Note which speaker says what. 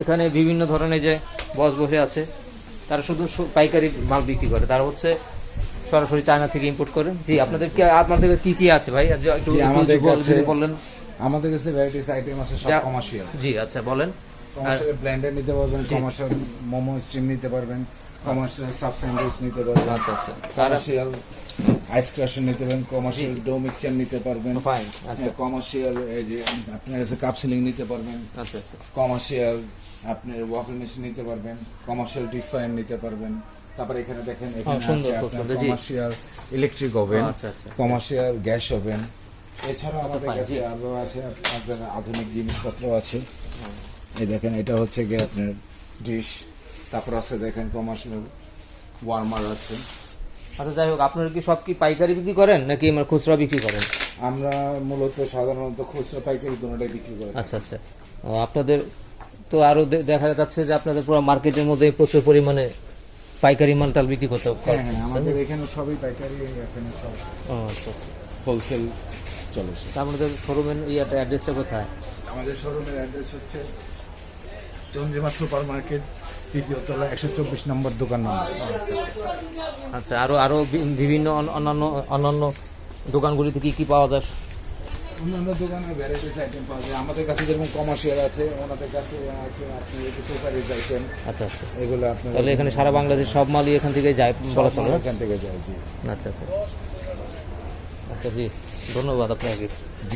Speaker 1: এখানে বিভিন্ন ধরনের যে বস বসে আছে তারা শুধু পাইকারি মাল বিক্রি করে, তারা হচ্ছে সরাসরি চায়না থেকে ইম্পোর্ট করে। জি, আপনাদের কি কি আছে ভাই একটু বললেন।
Speaker 2: আমাদের কাছে ভ্যারাইটিস আইটেম আছে সব কমার্শিয়াল।
Speaker 1: জি আচ্ছা বলেন।
Speaker 2: কমার্শিয়াল ব্লেন্ডার নিতে পারবেন, কমার্শিয়াল মোমো স্টিম নিতে পারবেন, কমার্শিয়াল সাব স্যান্ডউইচ নিতে পারবেন,
Speaker 1: আচ্ছা আচ্ছা,
Speaker 2: কমার্শিয়াল আইস ক্রাশার নিতে পারবেন, কমার্শিয়াল ডো মিক্সচার নিতে পারবেন,
Speaker 1: ফাইন। আচ্ছা,
Speaker 2: কমার্শিয়াল এই যে আপনার কাছে কাপ সিলিং নিতে পারবেন।
Speaker 1: আচ্ছা আচ্ছা,
Speaker 2: কমার্শিয়াল আপনার ওয়াফল মেশিন নিতে পারবেন, কমার্শিয়াল ডিপ ফ্রায়ার নিতে পারবেন। তারপরে এখানে দেখেন এখানে আছে আপনার কমার্শিয়াল ইলেকট্রিক ওভেন,
Speaker 1: আচ্ছা আচ্ছা,
Speaker 2: কমার্শিয়াল গ্যাস ওভেন। এছাড়াও আমাদের কাছে আরো আছে আপনার আধুনিক জিনিসপত্র আছে। এই দেখেন এটা হচ্ছে গিয়ে আপনার ডিশ, তারপর আছে দেখেন কমার্শিয়াল ওয়ার্মার আছে।
Speaker 1: আচ্ছা যাই হোক, আপনারা কি সব কি পাইকারি বিক্রি করেন নাকি আমরা খুচরা বিক্রি করেন?
Speaker 2: আমরা মূলত সাধারণত খুচরা পাইকারি দুটোটাই বিক্রি করি।
Speaker 1: আচ্ছা আচ্ছা, আপনাদের তো আরো দেখা যাচ্ছে যে আপনাদের পুরো মার্কেটের মধ্যে প্রচুর পরিমাণে পাইকারি মালটাল বিক্রি করতে।
Speaker 2: হ্যাঁ হ্যাঁ, আমাদের এখানে সবই পাইকারি, এখানে সব
Speaker 1: আচ্ছা আচ্ছা,
Speaker 2: হোলসেল চলে।
Speaker 1: আপনাদের শোরুমের অ্যাড্রেসটা কোথায়?
Speaker 2: আমাদের শোরুমের অ্যাড্রেস হচ্ছে চন্দ্রিমা সুপার মার্কেট, তৃতীয় তলা, 124 নম্বর দোকান নম্বর।
Speaker 1: আচ্ছা, আরো বিভিন্ন অন্যান্য দোকানগুলিতে কি কি পাওয়া যায়?
Speaker 2: অন্যান্য দোকানে ভ্যারাইটিস আইটেম পাওয়া যায়। আমাদের কাছে যেরকম কমার্শিয়াল আছে, ওনাদের কাছে আছে আপনার একটু টোকারিজ আইটেম।
Speaker 1: আচ্ছা আচ্ছা,
Speaker 2: এগুলো আপনার
Speaker 1: তাহলে এখানে সারা বাংলাদেশ সব মালই এখান থেকে যায় বলা চলে?
Speaker 2: এখান থেকে যায়। জি
Speaker 1: আচ্ছা আচ্ছা আচ্ছা, জি ধন্যবাদ আপনাকে।